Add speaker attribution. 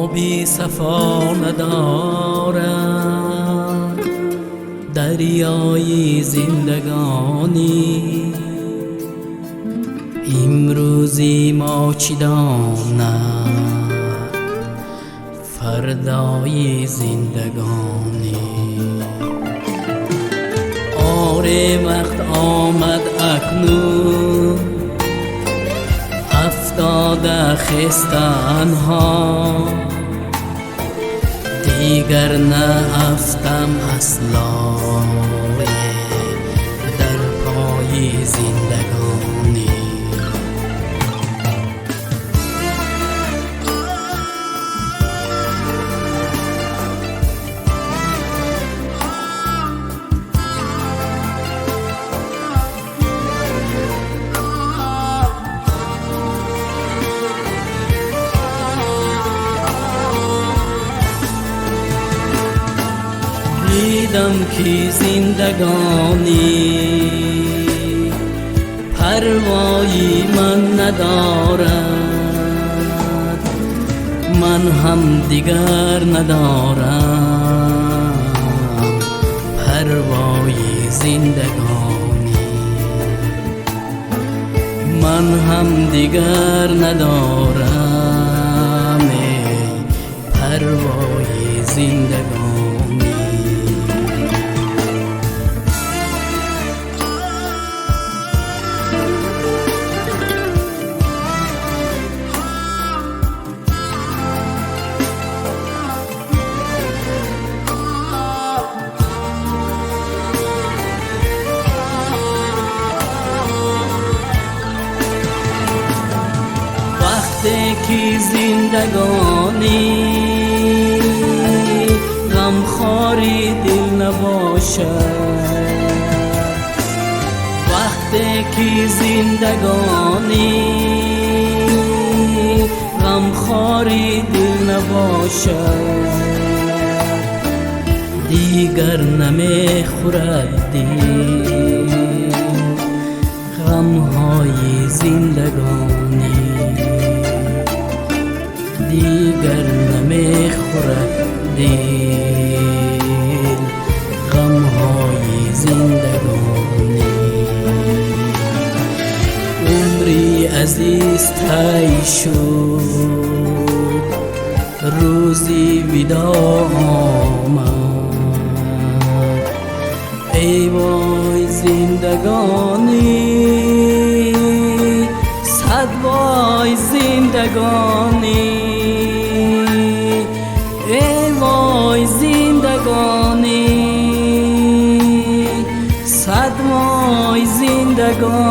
Speaker 1: آبی صفا ندارد دریای زندگانی. امروزی ما چی داند فردای زندگانی. آره وقت آمد اکنون افتاده خستن ها، دیگر نه افتم اصلا در پای زندگانی. دیدم که زندگانی پروایی من ندارد، من هم دیگر ندارم پروای زندگانی. من هم دیگر ندارم پروای زندگانی. وقتی که زندگانی غمخواری دل نباشد، وقتی که زندگانی غمخواری دل نباشد، دیگر نمیخورد دل غمهای زندگانی. دیگر نمیخورد دل غمهای زندگانی. عمری عزیز تای شد، روزی ودا آمد. ای وای زندگانی، صد وای زندگانی. ای وای زندگانی، صد وای زندگانی.